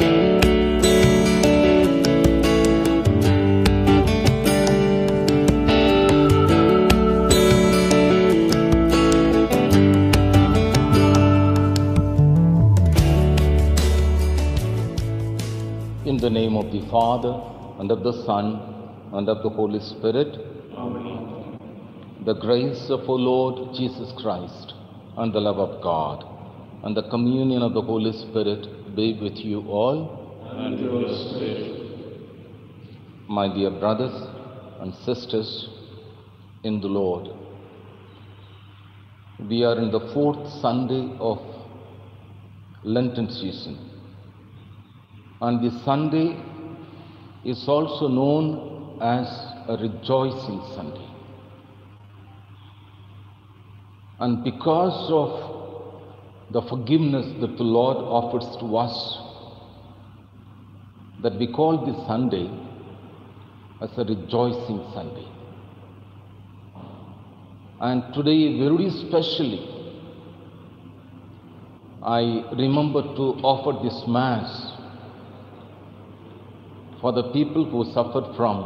In the name of the Father, and of the Son, and of the Holy Spirit. Amen. The grace of our Lord Jesus Christ, and the love of God, and the communion of the Holy Spirit be with you all. And with your spirit. My dear brothers and sisters in the Lord, we are in the fourth Sunday of Lenten season. And this Sunday is also known as a rejoicing Sunday. And because of the forgiveness that the Lord offers to us, that we call this Sunday as a rejoicing Sunday. And today, very especially, I remember to offer this Mass for the people who suffered from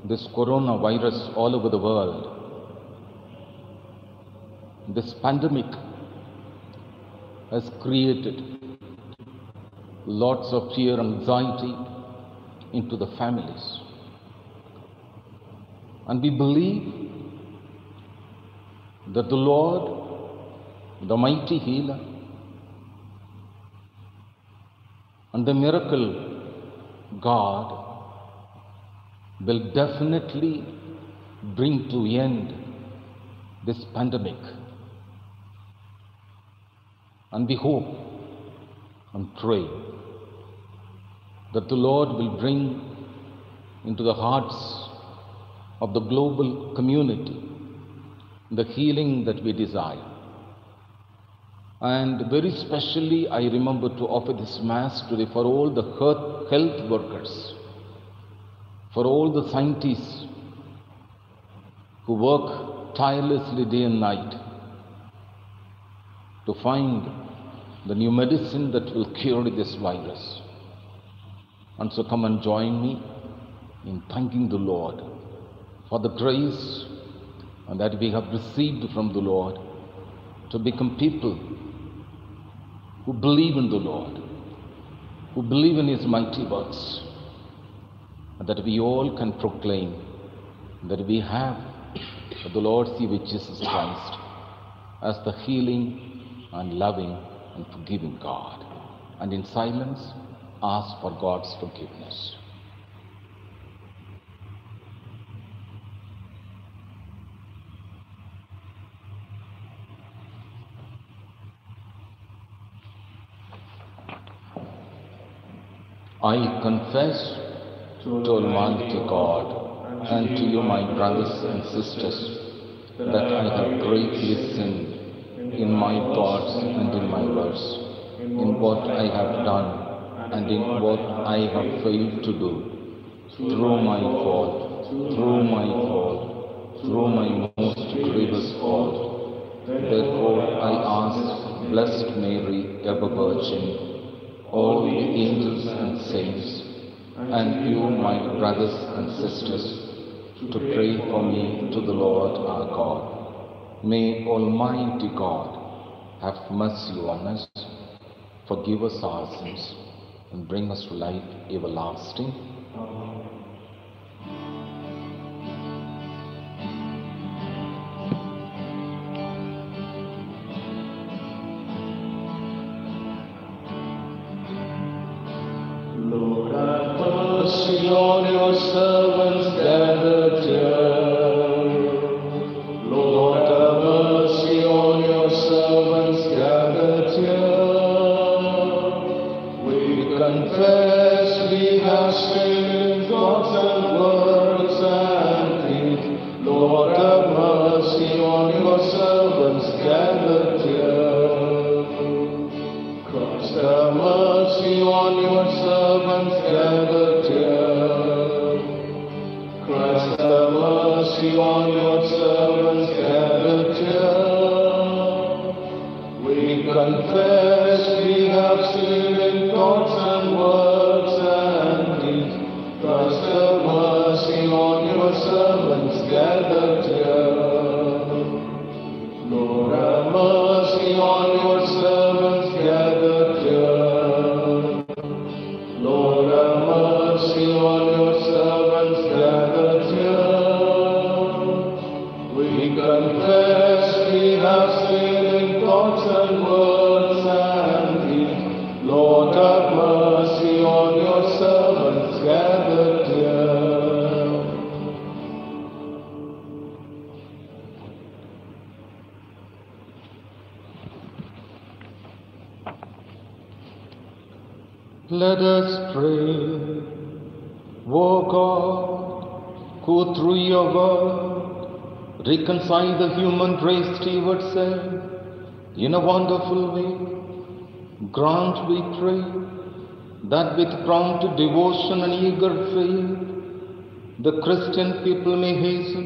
this coronavirus all over the world. This pandemic has created lots of fear and anxiety into the families. And we believe that the Lord, the mighty healer, and the miracle God will definitely bring to end this pandemic. And we hope and pray that the Lord will bring into the hearts of the global community the healing that we desire. And very specially, I remember to offer this Mass today for all the health workers, for all the scientists who work tirelessly day and night to find the new medicine that will cure this virus. And so come and join me in thanking the Lord for the grace that we have received from the Lord to become people who believe in the Lord, who believe in His mighty works, and that we all can proclaim that we have the Lord Jesus Christ as the healing and loving and forgiving God, and in silence ask for God's forgiveness. I confess to Almighty God and to you, my brothers and sisters, that I have greatly sinned in my thoughts and in my words, in what I have done and in what I have failed to do, through my fault, through my most grievous fault. Therefore I ask Blessed Mary, ever Virgin, all the angels and saints, and you, my brothers and sisters, to pray for me to the Lord our God. May Almighty God have mercy on us, forgive us our sins, and bring us to life everlasting. Amen. Lord, have mercy on your servants gathered here. Lord, have mercy on your servants gathered here. We confess we have sinned in thoughts and words and deed. Lord, have mercy on your servants gathered here. Christ, have mercy on your servants gathered here. Christ, have mercy on your servants gathered here. We confess we have sinned in thoughts and words and deeds. Christ have mercy on your servants gathered here. Lord have mercy on your servants gathered here. Lord have mercy on your servants gathered here. We confess we have sinned in thoughts and words and deeds. Lord have mercy on your servants gathered here. Let us pray. O God, who through your word reconcile the human race to yourself in a wonderful way, grant, we pray, that with prompt devotion and eager faith, the Christian people may hasten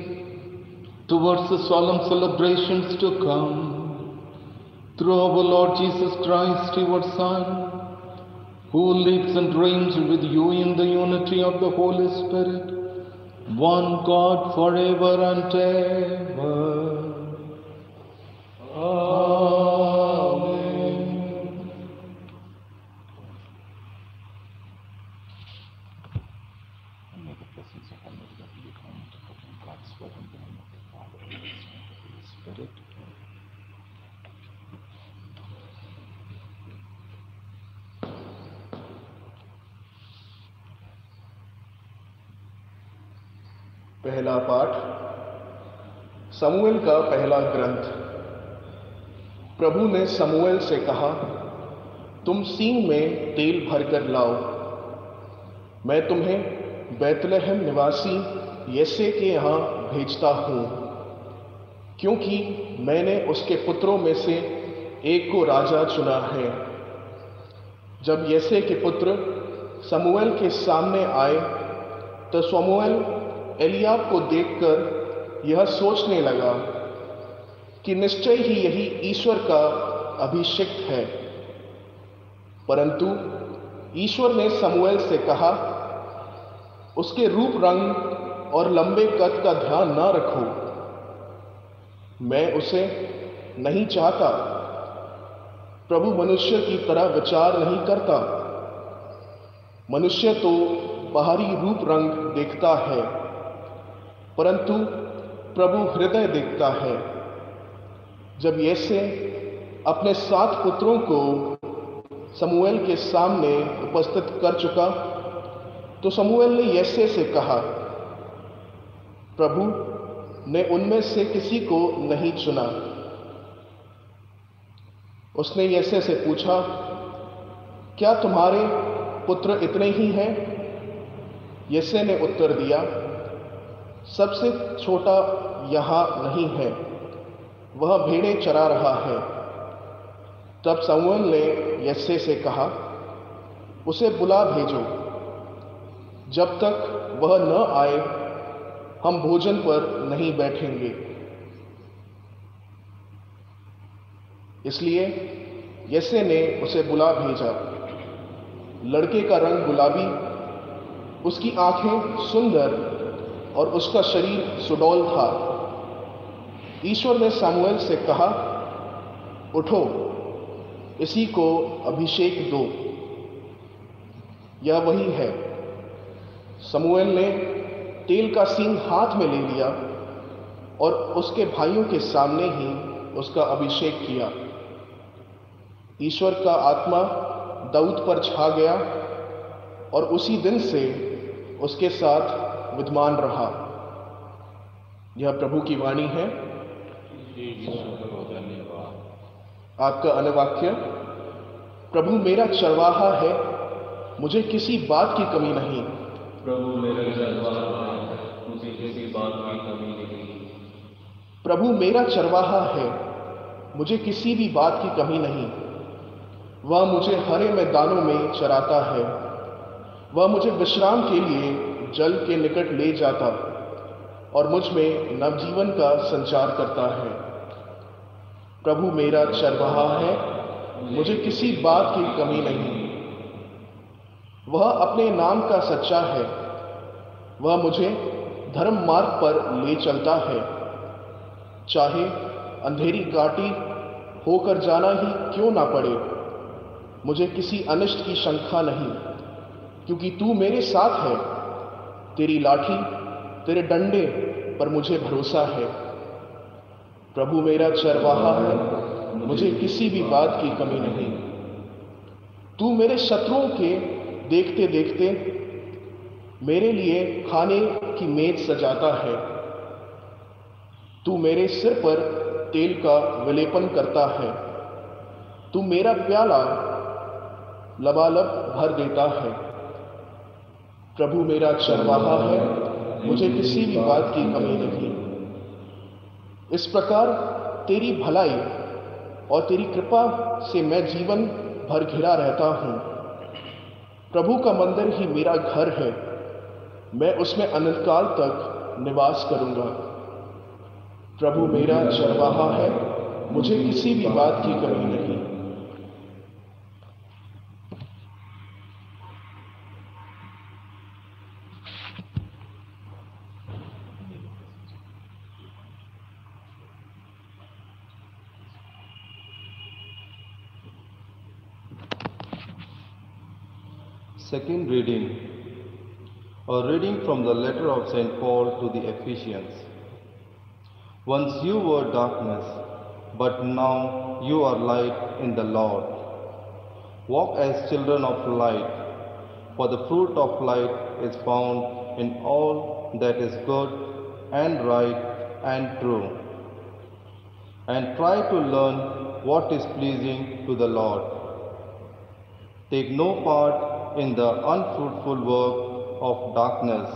towards the solemn celebrations to come. Through our Lord Jesus Christ, your Son, who lives and reigns with you in the unity of the Holy Spirit, one God forever and ever. Amen. And may the blessings of Almighty God be upon God's word and the name of the Father, and the Son, and the Holy Spirit. पहला पाठ समूएल का पहला ग्रंथ। प्रभु ने समूएल से कहा, तुम सींग में तेल भरकर लाओ। मैं तुम्हें बैतलहम निवासी यसे के यहाँ भेजता हूँ, क्योंकि मैंने उसके पुत्रों में से एक को राजा चुना है। जब यसे के पुत्र समूएल के सामने आए तो समूएल एलियाब को देखकर यह सोचने लगा कि निश्चय ही यही ईश्वर का अभिषिक्त है। परंतु ईश्वर ने समूएल से कहा, उसके रूप रंग और लंबे कद का ध्यान न रखो, मैं उसे नहीं चाहता। प्रभु मनुष्य की तरह विचार नहीं करता। मनुष्य तो बाहरी रूप रंग देखता है, परंतु प्रभु हृदय देखता है। जब यसे अपने 7 पुत्रों को समूएल के सामने उपस्थित कर चुका, तो समूएल ने यसे से कहा, प्रभु ने उनमें से किसी को नहीं चुना। उसने यसे से पूछा, क्या तुम्हारे पुत्र इतने ही हैं? यसे ने उत्तर दिया, सबसे छोटा यहाँ नहीं है, वह भेड़ें चरा रहा है। तब समूएल ने यसे से कहा, उसे बुला भेजो। जब तक वह न आए, हम भोजन पर नहीं बैठेंगे। इसलिए यसे ने उसे बुला भेजा। लड़के का रंग गुलाबी, उसकी आंखें सुंदर और उसका शरीर सुडौल था। ईश्वर ने समूएल से कहा, उठो, इसी को अभिषेक दो। यह वही है। समूएल ने तेल का सींग हाथ में ले लिया और उसके भाइयों के सामने ही उसका अभिषेक किया। ईश्वर का आत्मा दाऊद पर छा गया और उसी दिन से उसके साथ विद्यमान रहा। यह प्रभु की वाणी है। आपका अनुवाक्य। प्रभु मेरा चरवाहा है, मुझे किसी बात की कमी नहीं। प्रभु मेरा चरवाहा है, मुझे किसी बात की कमी नहीं। प्रभु मेरा चरवाहा है, मुझे किसी भी बात की कमी नहीं। वह मुझे हरे मैदानों में चराता है, वह मुझे विश्राम के लिए जल के निकट ले जाता और मुझ में नवजीवन का संचार करता है। प्रभु मेरा चरवाहा है, मुझे किसी बात की कमी नहीं। वह अपने नाम का सच्चा है। वह मुझे धर्म मार्ग पर ले चलता है। चाहे अंधेरी घाटी होकर जाना ही क्यों ना पड़े, मुझे किसी अनिष्ट की शंका नहीं, क्योंकि तू मेरे साथ है। तेरी लाठी, तेरे डंडे पर मुझे भरोसा है। प्रभु मेरा चरवाहा है, मुझे किसी भी बात की कमी नहीं। तू मेरे शत्रुओं के देखते देखते मेरे लिए खाने की मेज सजाता है। तू मेरे सिर पर तेल का विलेपन करता है। तू मेरा प्याला लबालब भर देता है। प्रभु मेरा चरवाहा है, मुझे किसी भी बात की कमी नहीं। इस प्रकार तेरी भलाई और तेरी कृपा से मैं जीवन भर घिरा रहता हूँ। प्रभु का मंदिर ही मेरा घर है, मैं उसमें अनंतकाल तक निवास करूँगा। प्रभु मेरा चरवाहा है, मुझे किसी भी बात की कमी नहीं। Second reading. A reading from the letter of St. Paul to the Ephesians. Once you were darkness, but now you are light in the Lord. Walk as children of light, for the fruit of light is found in all that is good and right and true. And try to learn what is pleasing to the Lord. Take no part in the unfruitful work of darkness,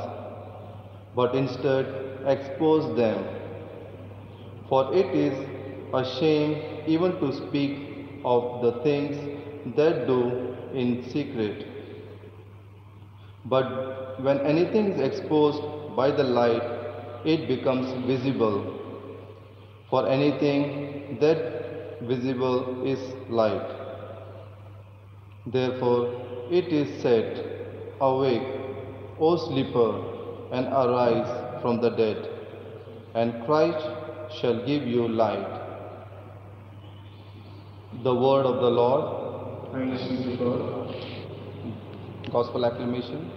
but instead expose them. For it is a shame even to speak of the things that do in secret. But when anything is exposed by the light, it becomes visible. For anything that visible is light. Therefore it is said, Awake, O sleeper, and arise from the dead, and Christ shall give you light. The word of the Lord. Thanks be to God. Gospel acclamation.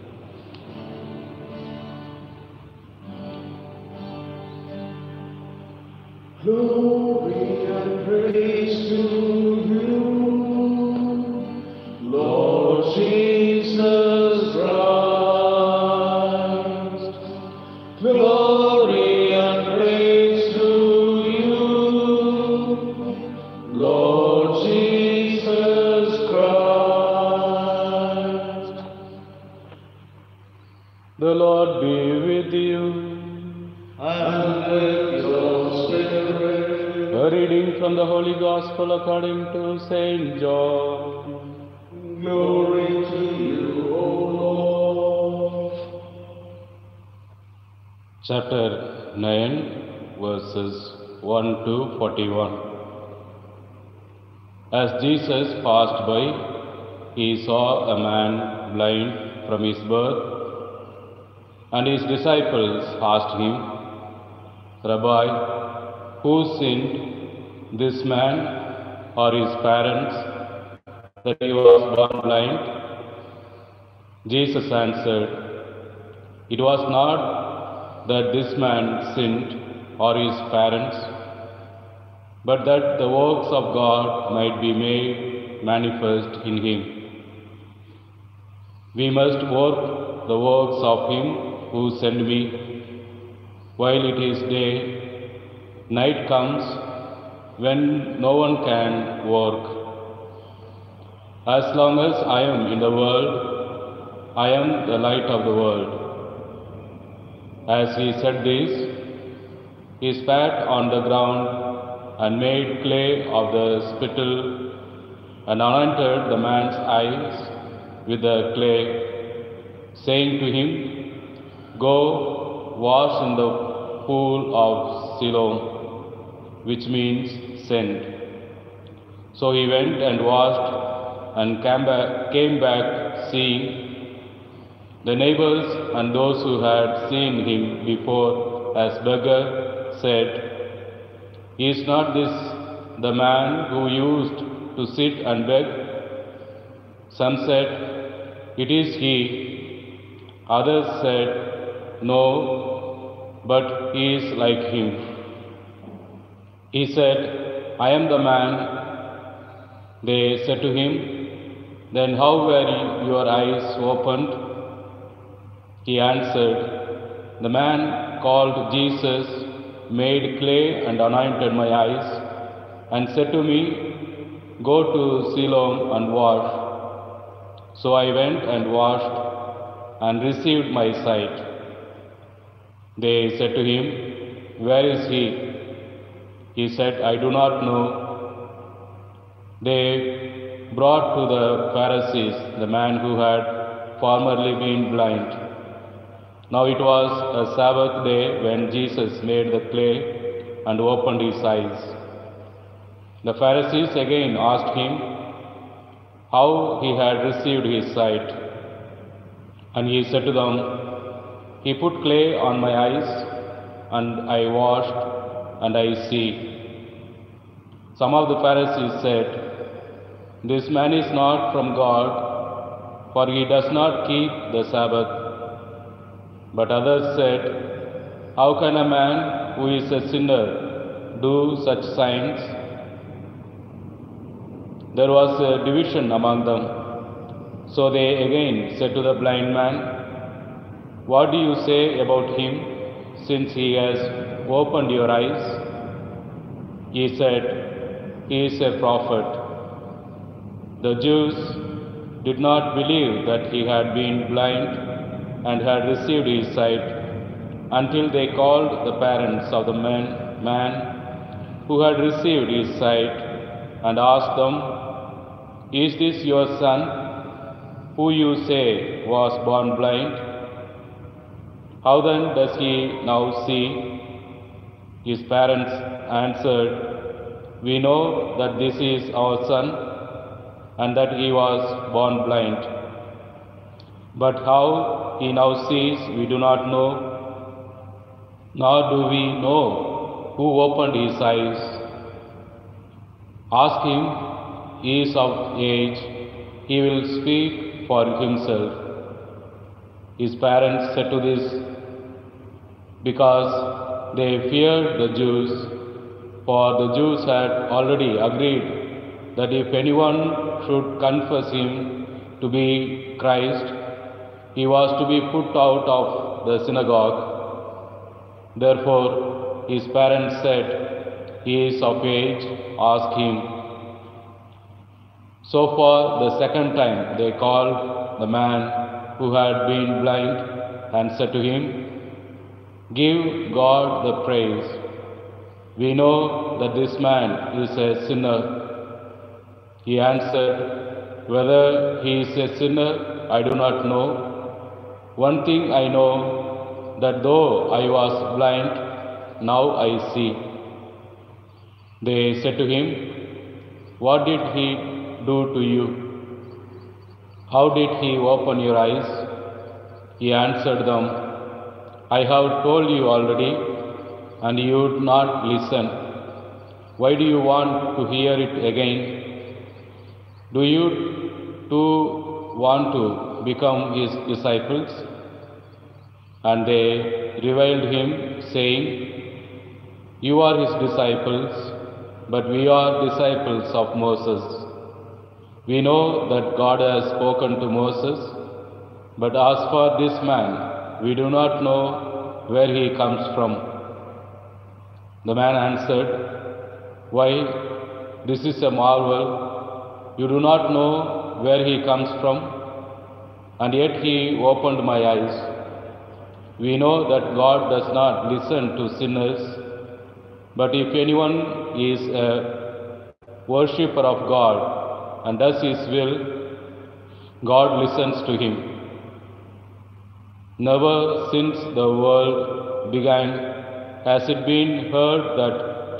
Glory and praise to you, Lord Jesus Christ. Glory and praise to you, Lord Jesus Christ. The Lord be with you. And with your spirit. A reading from the Holy Gospel according to Saint John. Glory to you, O Lord. Chapter 9, verses 1 to 41. As Jesus passed by, he saw a man blind from his birth, and his disciples asked him, Rabbi, who sinned, this man or his parents, that he was born blind? Jesus answered, It was not that this man sinned or his parents, but that the works of God might be made manifest in him. We must work the works of him who sent me. While it is day, night comes when no one can work. As long as I am in the world, I am the light of the world. As he said this, he spat on the ground and made clay of the spittle and anointed the man's eyes with the clay, saying to him, Go wash in the pool of Siloam, which means sent. So he went and washed and came back seeing, The neighbors and those who had seen him before as beggar said, "Is not this the man who used to sit and beg?" Some said, "It is he." Others said, "No, but he is like him." He said, "I am the man." They said to him, "Then how were your eyes opened?" He answered, "The man called Jesus made clay and anointed my eyes and said to me, 'Go to Siloam and wash.' So I went and washed and received my sight." They said to him, "Where is he?" He said, "I do not know." They brought to the Pharisees the man who had formerly been blind. Now it was a Sabbath day when Jesus made the clay and opened his eyes. The Pharisees again asked him how he had received his sight. And he said to them, "He put clay on my eyes, and I washed, and I see." Some of the Pharisees said, "This man is not from God, for he does not keep the Sabbath." But others said, "How can a man who is a sinner do such signs?" There was a division among them. So they again said to the blind man, "What do you say about him, since he has opened your eyes?" He said, "He is a prophet." The Jews did not believe that he had been blind and had received his sight until they called the parents of the man who had received his sight and asked them, "Is this your son, who you say was born blind? How then does he now see?" His parents answered, "We know that this is our son and that he was born blind. But how he now sees we do not know, nor do we know who opened his eyes. Ask him, he is of age, he will speak for himself." His parents said to this because they feared the Jews, for the Jews had already agreed that if anyone should confess him to be Christ, he was to be put out of the synagogue. Therefore his parents said, "He is of age, ask him." So for the second time they called the man who had been blind and said to him, "Give God the praise. We know that this man is a sinner." He answered, "Whether he is a sinner, I do not know. One thing I know, that though I was blind, now I see." They said to him, "What did he do to you? How did he open your eyes?" He answered them, "I have told you already, and you would not listen. Why do you want to hear it again? Do you too want to become his disciples?" And they reviled him, saying, "You are his disciples, but we are disciples of Moses. We know that God has spoken to Moses, but as for this man, we do not know where he comes from." The man answered, "Why, this is a marvel. You do not know where he comes from, and yet he opened my eyes. We know that God does not listen to sinners, but if anyone is a worshipper of God and does his will, God listens to him. Never since the world began has it been heard that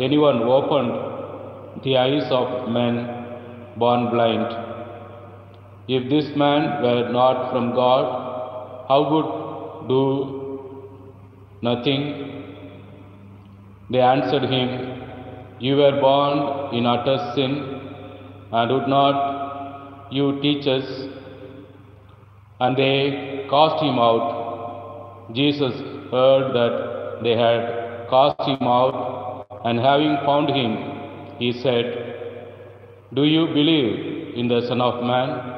anyone opened the eyes of men born blind. If this man were not from God, how good do nothing? They answered him, You were born in utter sin, and would not you teach us? And they cast him out. Jesus heard that they had cast him out, and having found him, he said, Do you believe in the Son of Man?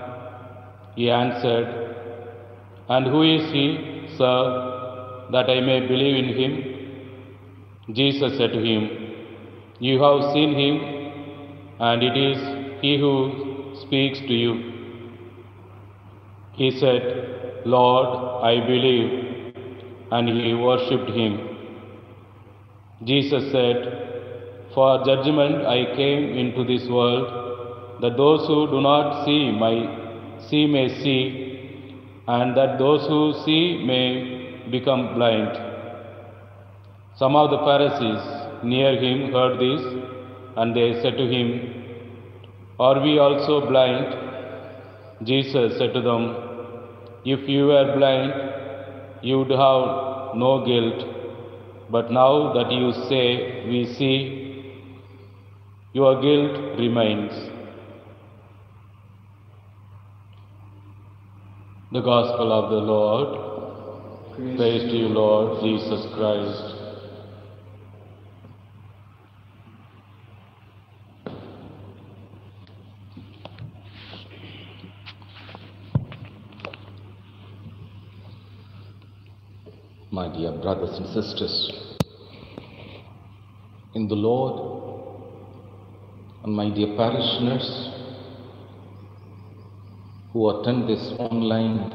He answered, And who is he, sir, that I may believe in him? Jesus said to him, You have seen him, and it is he who speaks to you. He said, Lord, I believe, and he worshipped him. Jesus said, For judgment I came into this world, that those who do not see may see, and that those who see may become blind. Some of the Pharisees near him heard this, and they said to him, Are we also blind? Jesus said to them, If you were blind, you would have no guilt. But now that you say, We see, your guilt remains. The Gospel of the Lord. Praise to you, Lord Jesus Christ. My dear brothers and sisters, in the Lord, and my dear parishioners who attend this online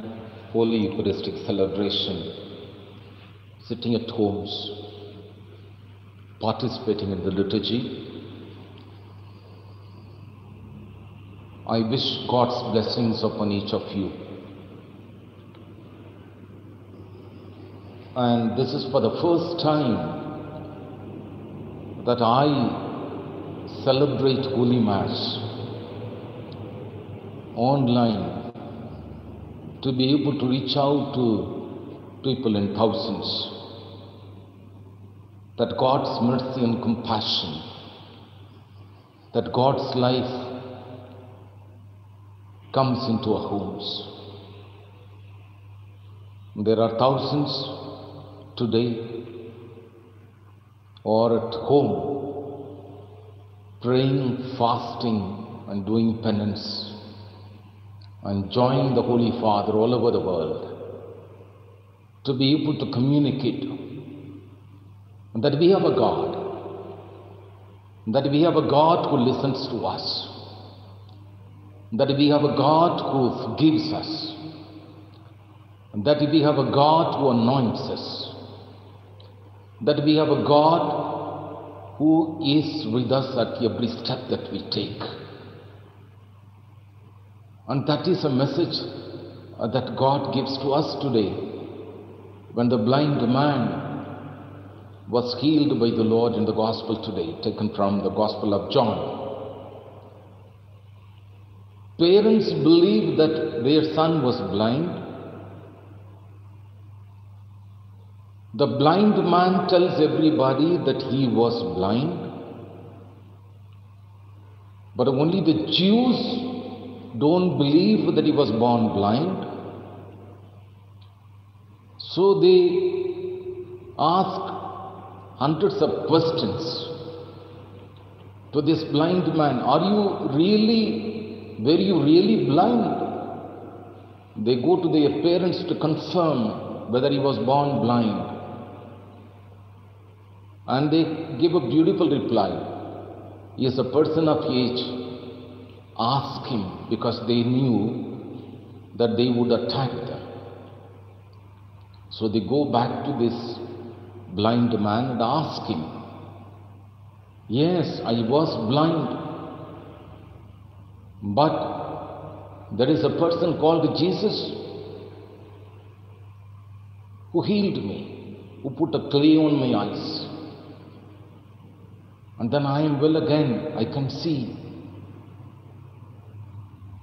Holy Eucharistic celebration, sitting at homes, participating in the liturgy, I wish God's blessings upon each of you. And this is for the first time that I celebrate Holy Mass online, to be able to reach out to people in thousands, that God's mercy and compassion, that God's life comes into our homes. There are thousands today or at home praying, fasting and doing penance and joining the Holy Father all over the world, to be able to communicate that we have a God, that we have a God who listens to us, that we have a God who forgives us, that we have a God who anoints us, that we have a God who is with us at every step that we take. And that is a message that God gives to us today. When the blind man was healed by the Lord in the Gospel today, taken from the Gospel of John, parents believed that their son was blind. The blind man tells everybody that he was blind, but only the Jews don't believe that he was born blind. So they ask hundreds of questions to this blind man. Were you really blind? They go to their parents to confirm whether he was born blind. And they give a beautiful reply. He is a person of age. Ask him, because they knew that they would attack them. So they go back to this blind man and ask him, Yes, I was blind, but there is a person called Jesus who healed me, who put a clay on my eyes. And then I am well again, I can see.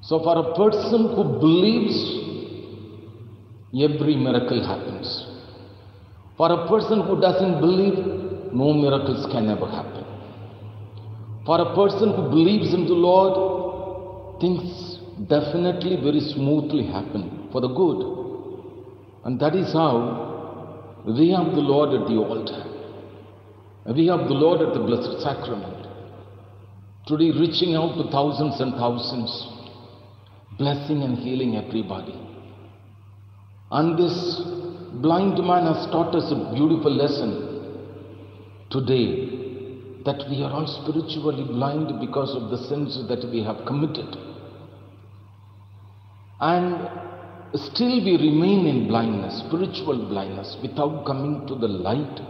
So for a person who believes every miracle happens. For a person who doesn't believe, no miracles can ever happen. For a person who believes in the Lord, things definitely very smoothly happen for the good. And that is how we have the Lord at the altar. We have the Lord at the Blessed Sacrament. Today reaching out to thousands and thousands, blessing and healing everybody. And this blind man has taught us a beautiful lesson today, that we are all spiritually blind because of the sins that we have committed. And still we remain in blindness, spiritual blindness, without coming to the light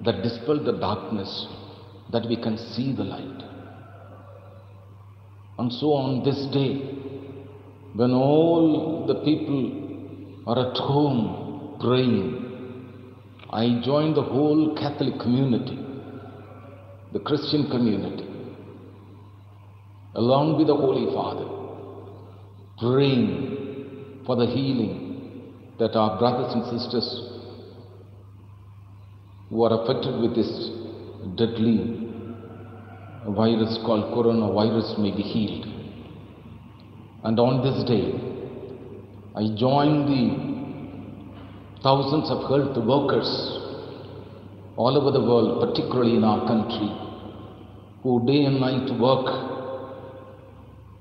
that dispels the darkness, that we can see the light. And so on this day, when all the people are at home praying, I join the whole Catholic community, the Christian community, along with the Holy Father, praying for the healing that our brothers and sisters who are affected with this deadly virus called coronavirus may be healed. And on this day, I join the thousands of health workers all over the world, particularly in our country, who day and night work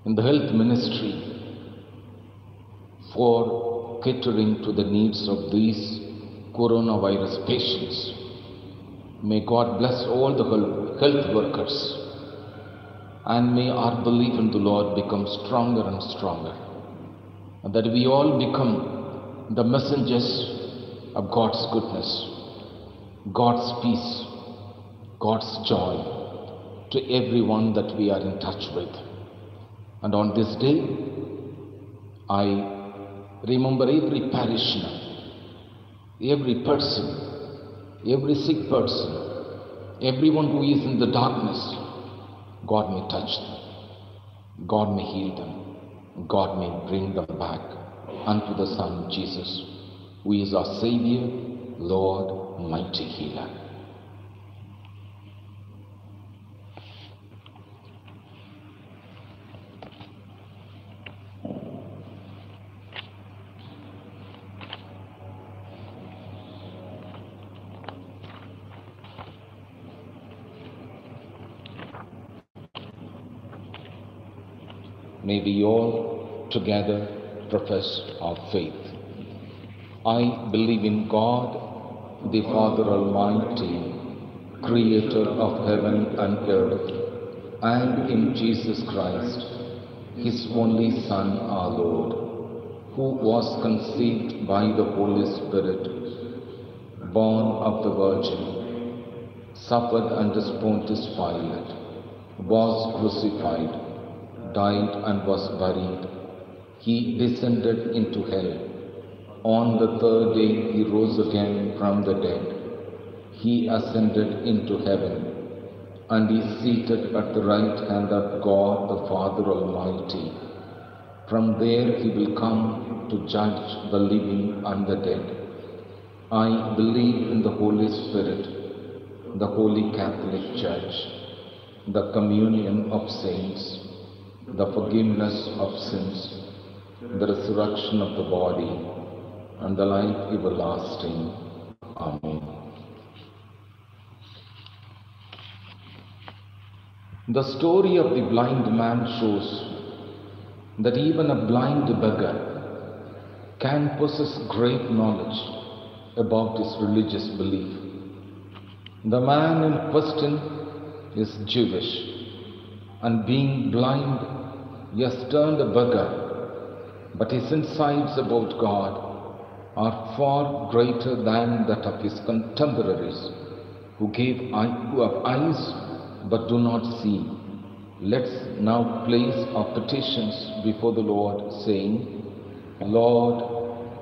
in the health ministry for catering to the needs of these coronavirus patients. May God bless all the health workers, and may our belief in the Lord become stronger and stronger, and that we all become the messengers of God's goodness, God's peace, God's joy to everyone that we are in touch with. And on this day, I remember every parishioner, every person, every sick person, everyone who is in the darkness. God may touch them, God may heal them, God may bring them back unto the Son Jesus, who is our Savior, Lord, mighty healer. May we all together profess our faith. I believe in God, the Father Almighty, creator of heaven and earth, and in Jesus Christ, his only Son, our Lord, who was conceived by the Holy Spirit, born of the Virgin, suffered under Pontius Pilate, was crucified, died and was buried. He descended into hell. On the third day he rose again from the dead. He ascended into heaven and is seated at the right hand of God the Father Almighty. From there he will come to judge the living and the dead. I believe in the Holy Spirit, the Holy Catholic Church, the communion of saints, the forgiveness of sins, the resurrection of the body, and the life everlasting. Amen. The story of the blind man shows that even a blind beggar can possess great knowledge about his religious belief. The man in question is Jewish, and being blind, he has turned a beggar, but his insights about God are far greater than that of his contemporaries who have eyes but do not see. Let's now place our petitions before the Lord, saying, Lord,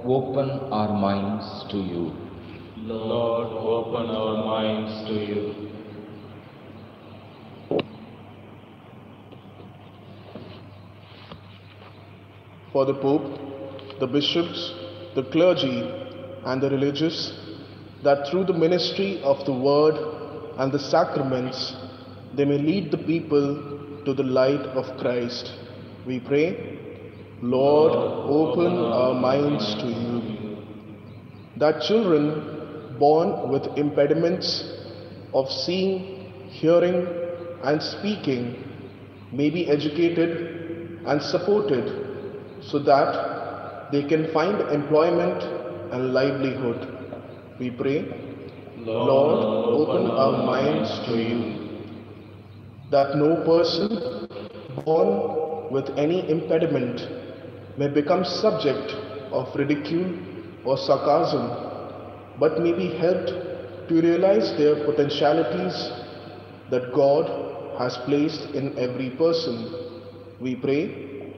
open our minds to you. Lord, open our minds to you. For the Pope, the bishops, the clergy, and the religious, that through the ministry of the word and the sacraments, they may lead the people to the light of Christ. We pray, Lord, open our minds to you, that children born with impediments of seeing, hearing, and speaking may be educated and supported so that they can find employment and livelihood. We pray, Lord, open our minds to you, that no person born with any impediment may become subject of ridicule or sarcasm, but may be helped to realize their potentialities that God has placed in every person. We pray,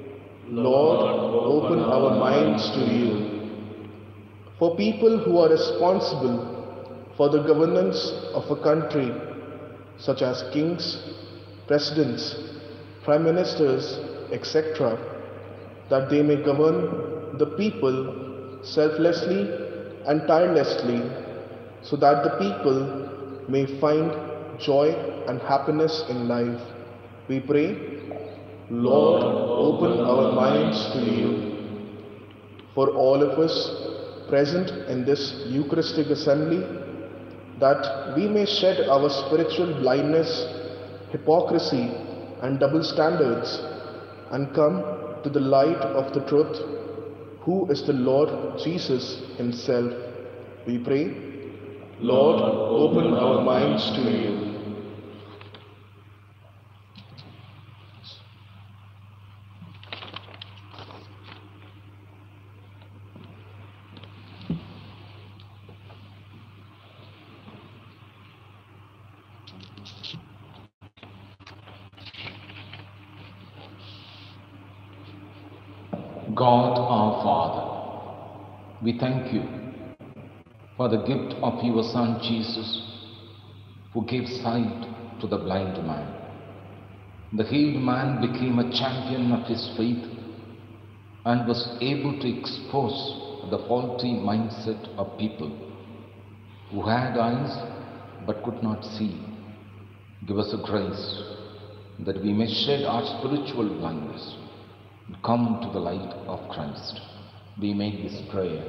Lord, open our minds to you. For people who are responsible for the governance of a country, such as kings, presidents, prime ministers, etc., that they may govern the people selflessly and tirelessly, so that the people may find joy and happiness in life. We pray, Lord, open our minds to you. For all of us present in this Eucharistic assembly, that we may shed our spiritual blindness, hypocrisy, and double standards, and come to the light of the truth, who is the Lord Jesus himself. We pray, Lord, open our minds to you. God our Father, we thank you for the gift of your Son Jesus, who gave sight to the blind man. The healed man became a champion of his faith and was able to expose the faulty mindset of people who had eyes but could not see. Give us a grace that we may shed our spiritual blindness and come to the light of Christ. We make this prayer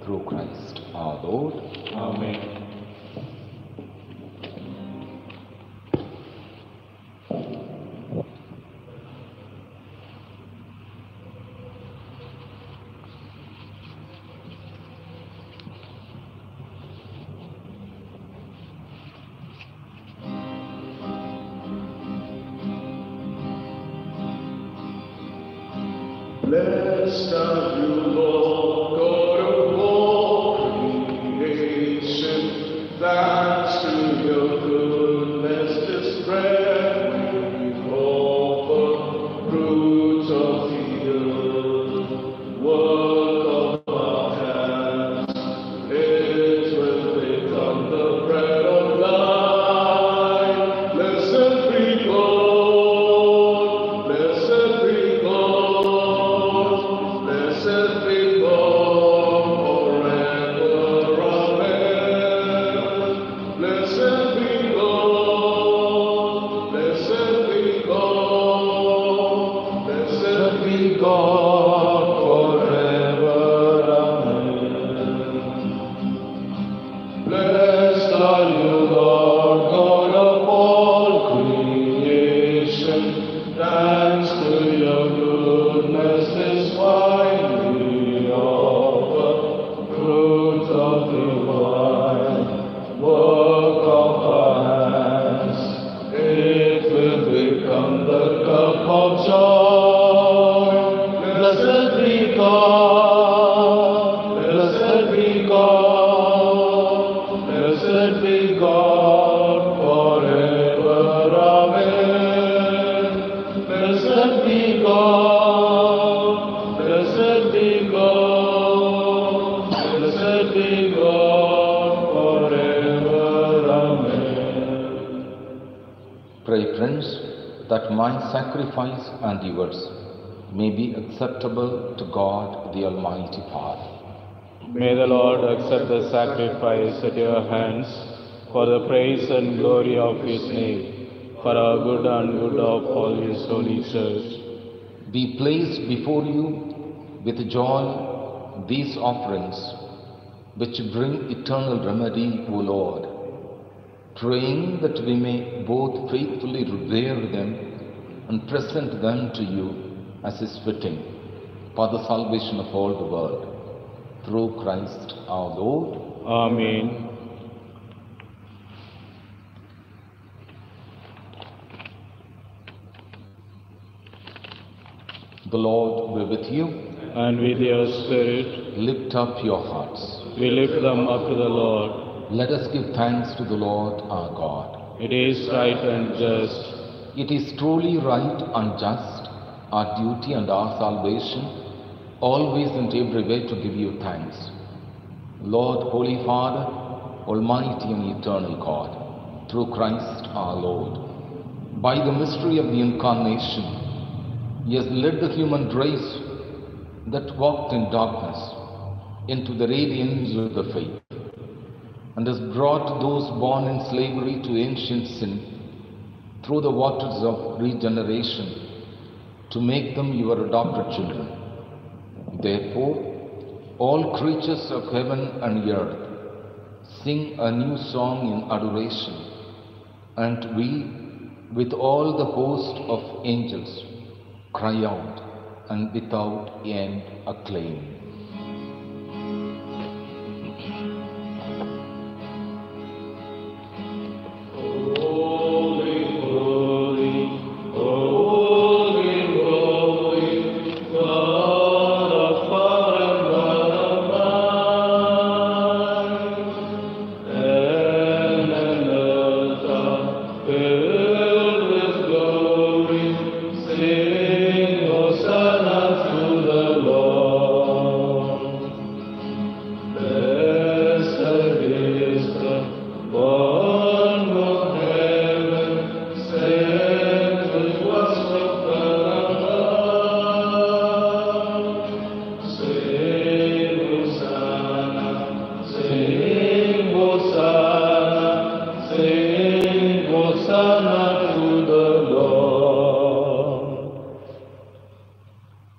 through Christ our Lord. Amen. Blessed are you, Lord, God of all creation. Thanks to your goodness, this bread we offer, fruits of the earth, work of our hands. It will become the bread of life. Blessed be God, blessed be God. Blessed be God forever, amen. Blessed be God, blessed be God, blessed be God forever, amen. Blessed are you, Lord, God of all creation. Thanks to your goodness, this wine we offer, fruit of the vine, work of our hands. It will become the cup of joy. Blessed be God, blessed be God, blessed be God forever, amen. Blessed be God, blessed be God, blessed be God forever, amen. Pray, friends, that my sacrifice and yours may be acceptable to God the Almighty Father. May the Lord accept the sacrifice at your hands for the praise and glory of his name, for our good and good of all his holy church. We place before you with joy these offerings which bring eternal remedy, O Lord, praying that we may both faithfully revere them and present them to you as is fitting for the salvation of all the world. Through Christ our Lord. Amen. The Lord be with you. And with your spirit, Lift up your hearts. we lift them up to the Lord. Let us give thanks to the Lord our God. It is right and just. It is truly right and just, our duty and our salvation, always and every way to give you thanks. Lord, Holy Father, Almighty and Eternal God, through Christ our Lord, by the mystery of the Incarnation, He has led the human race that walked in darkness into the radiance of the faith, and has brought those born in slavery to ancient sin through the waters of regeneration to make them your adopted children. Therefore, all creatures of heaven and earth sing a new song in adoration, and we, with all the host of angels, cry out and without end acclaim.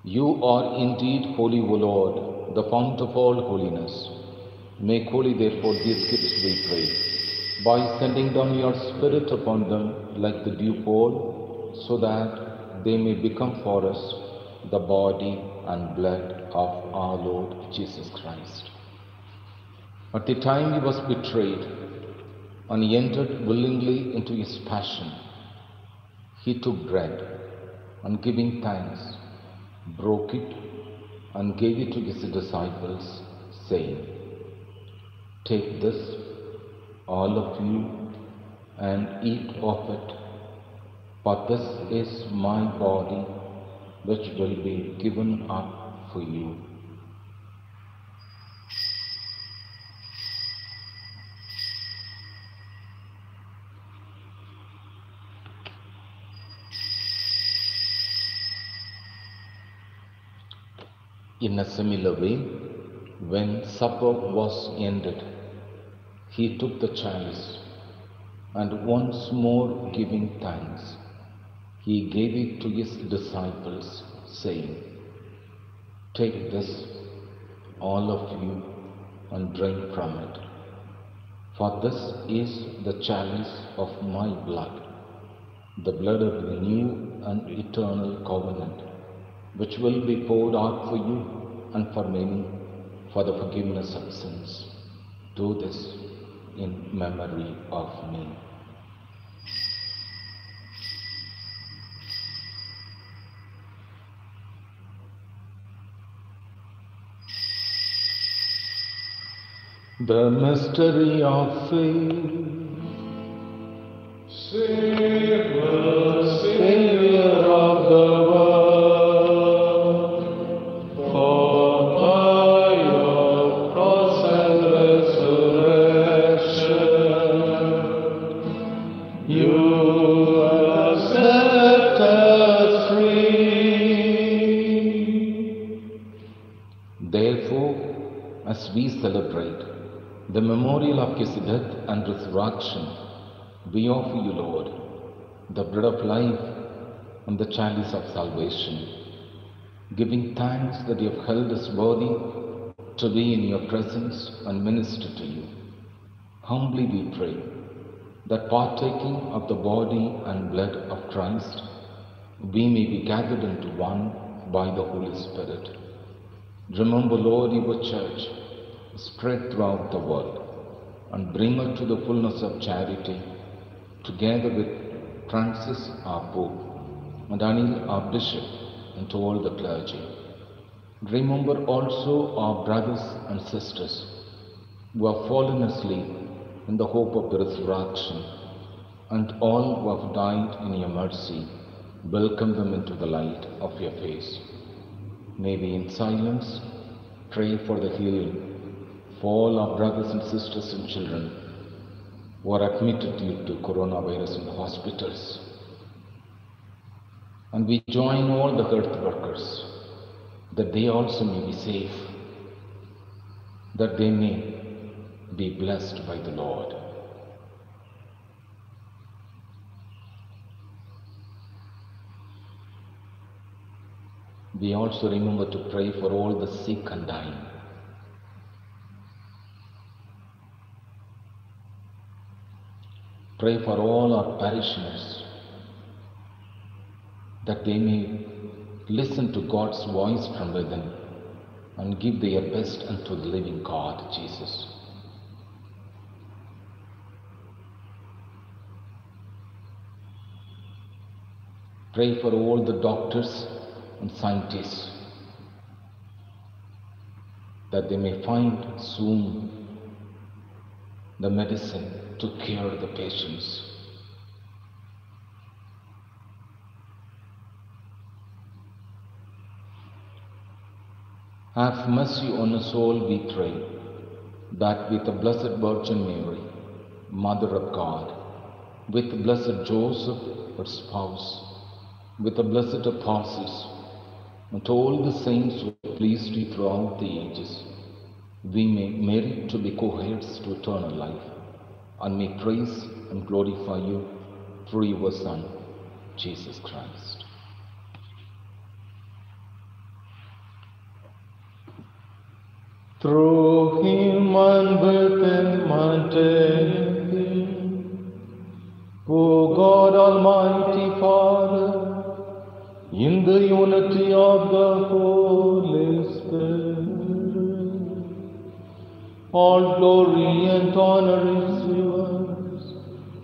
You are indeed holy, O Lord, the fount of all holiness. Make holy, therefore, these gifts, we pray, by sending down your Spirit upon them like the dewfall, so that they may become for us the body and blood of our Lord Jesus Christ. At the time he was betrayed, and he entered willingly into his passion, he took bread, and giving thanks, broke it, and gave it to his disciples, saying, "Take this, all of you, and eat of it, for this is my body, which will be given up for you." In a similar way, when supper was ended, he took the chalice, and once more giving thanks, he gave it to his disciples, saying, "Take this, all of you, and drink from it. For this is the chalice of my blood, the blood of the new and eternal covenant, which will be poured out for you and for many for the forgiveness of sins. Do this in memory of me." The mystery of faith. Savior of the world, for by your cross and resurrection, you have set us free. Therefore, as we celebrate the memorial of his death and resurrection, we offer you, Lord, the bread of life and the chalice of salvation, giving thanks that you have held us worthy to be in your presence and minister to you. Humbly we pray that partaking of the body and blood of Christ, we may be gathered into one by the Holy Spirit. Remember, Lord, your church spread throughout the world and bring her to the fullness of charity, together with Francis, our Pope, and Anil, our Bishop, and to all the clergy. Remember also our brothers and sisters who have fallen asleep in the hope of the resurrection, and all who have died in your mercy. Welcome them into the light of your face. May we in silence pray for the healing for all our brothers and sisters and children who are admitted due to coronavirus in the hospitals. And we join all the health workers that they also may be safe, that they may be blessed by the Lord. We also remember to pray for all the sick and dying. Pray for all our parishioners, that they may listen to God's voice from within and give their best unto the living God, Jesus. Pray for all the doctors and scientists, that they may find soon the medicine to cure the patients. Have mercy on us all, we pray, that with the Blessed Virgin Mary, Mother of God, with Blessed Joseph, her spouse, with the blessed apostles, and all the saints who pleased you throughout the ages, we may merit to be co-heirs to eternal life, and may praise and glorify you through your Son, Jesus Christ. Through him and with him and in him, O God Almighty Father, in the unity of the Holy Spirit, all glory and honor is yours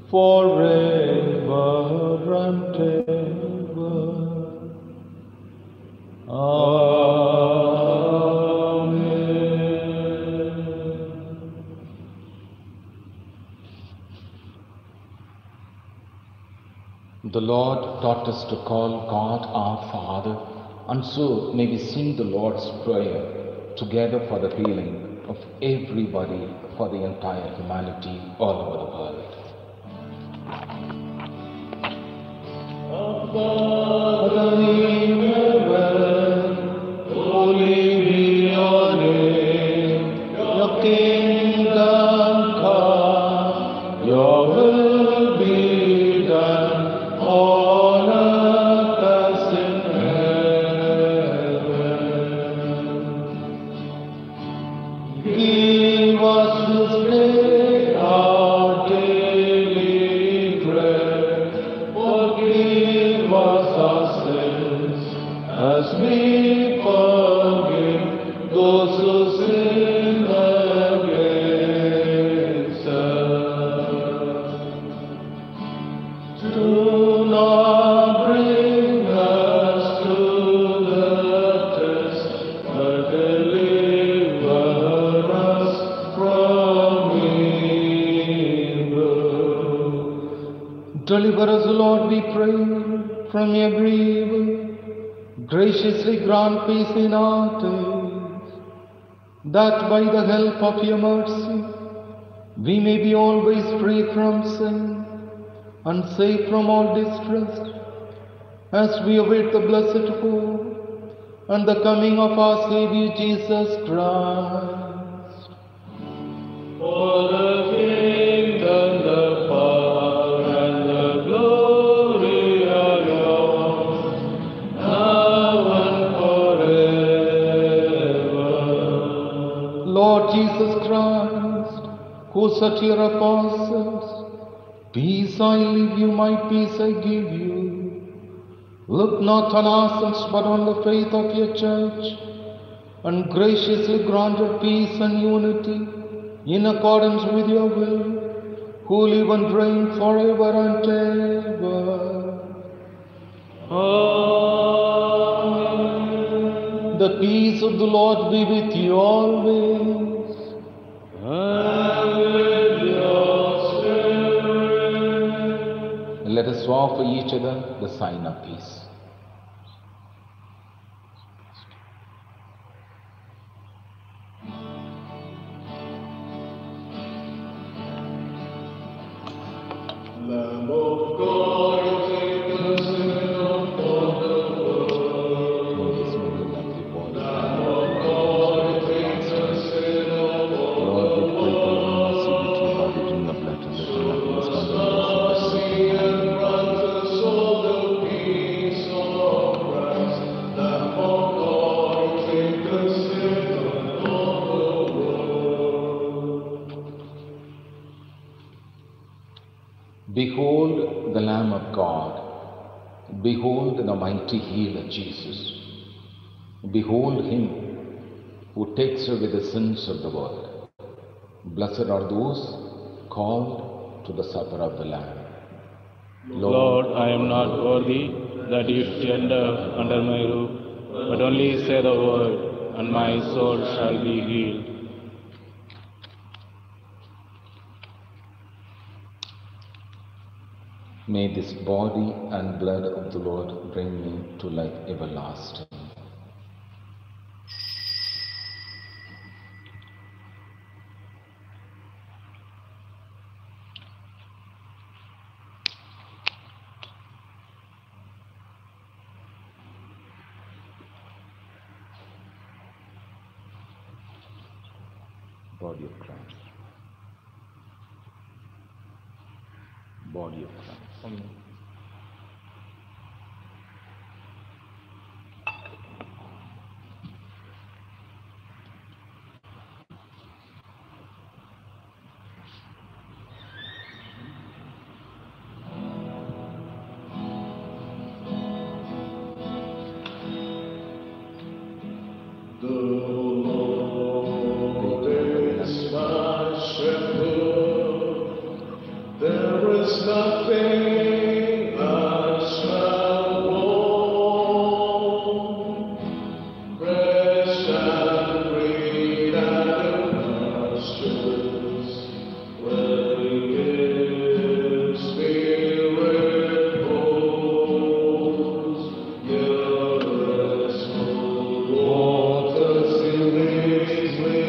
forever and ever. Amen. The Lord taught us to call God our Father, and so may we sing the Lord's Prayer together for the healing of everybody, for the entire humanity all over the world. Father in heaven, holy be your name. Your kingdom come, your will be done, on earth as in heaven. Give us this day our daily bread. Forgive us our sins, as we forgive those who sin against us. Do not bring us to the test, but deliver us from evil. Deliver us, Lord, we pray, from every evil. Graciously grant peace in our days, that by the help of your mercy we may be always free from sin and safe from all distress, as we await the blessed hope and the coming of our Savior Jesus Christ. Lord Jesus Christ, who said to your apostles, "Peace I leave you, my peace I give you," look not on ourselves but on the faith of your church, and graciously grant her peace and unity in accordance with your will, who live and reign forever and ever. Amen. The peace of the Lord be with you always. And with your spirit. Let us offer each other the sign of peace. Lamb of God, you take the sin of all the world. Lamb of God, you take the sin of all Lord, the we pray for your mercy, world. which you have it in the blood, and that Show nothing is us condemnation. mercy and grant us all the peace of Christ. Lamb of God, you take the sin of all the world. Behold the Lamb of God. Behold the mighty healer Jesus. Behold him who takes away the sins of the world. Blessed are those called to the supper of the Lamb. Lord, I am not worthy that you should enter under my roof, but only say the word, and my soul shall be healed. May this body and blood of the Lord bring me to life everlasting. Body of Christ. Body of Christ. The Lord is my shepherd, there is nothing I shall want. Fresh and green and pastures, where He gives me repose, your restful waters He leads me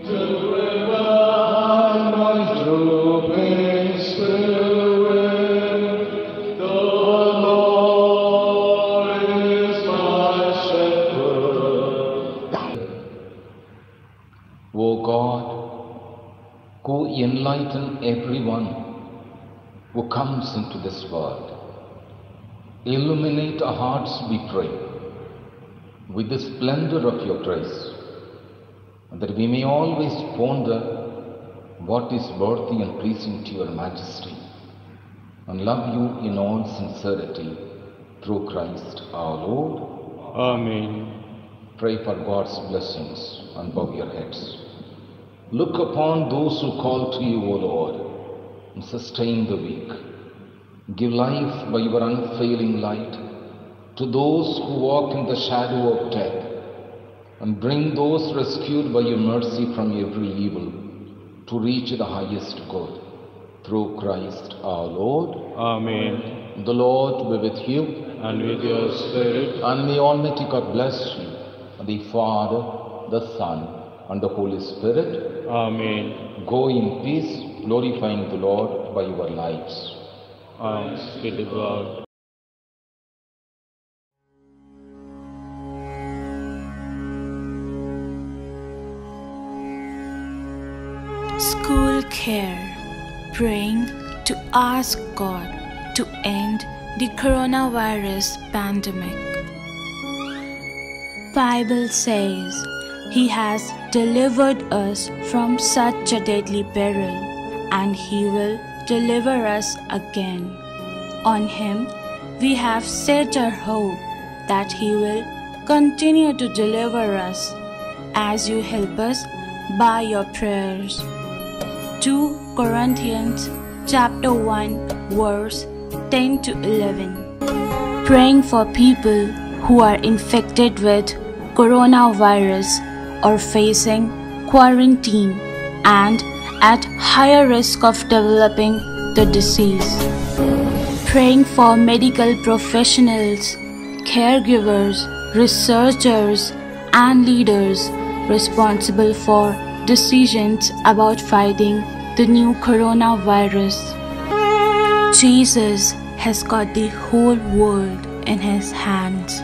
to revive my drooping spirit. The Lord is my shepherd. O God, who enlighten everyone who comes into this world, illuminate our hearts, we pray, with the splendor of your grace, and that we may always ponder what is worthy and pleasing to your majesty, and love you in all sincerity through Christ our Lord. Amen. Pray for God's blessings and bow your heads. Look upon those who call to you, O Lord, and sustain the weak. Give life by your unfailing light to those who walk in the shadow of death, and bring those rescued by your mercy from every evil to reach the highest good. Through Christ our Lord. Amen. The Lord be with you, And with your spirit. and may Almighty God bless you, the Father, the Son, and the Holy Spirit. Amen. Go in peace, glorifying the Lord by your lives. Thanks be to God. School Care, praying to ask God to end the coronavirus pandemic. Bible says, He has delivered us from such a deadly peril, and He will deliver us again. On Him we have set our hope that He will continue to deliver us as you help us by your prayers. 2 Corinthians chapter 1 verse 10 to 11. Praying for people who are infected with coronavirus or facing quarantine and at higher risk of developing the disease. Praying for medical professionals, caregivers, researchers, and leaders responsible for decisions about fighting the new coronavirus. Jesus has got the whole world in His hands.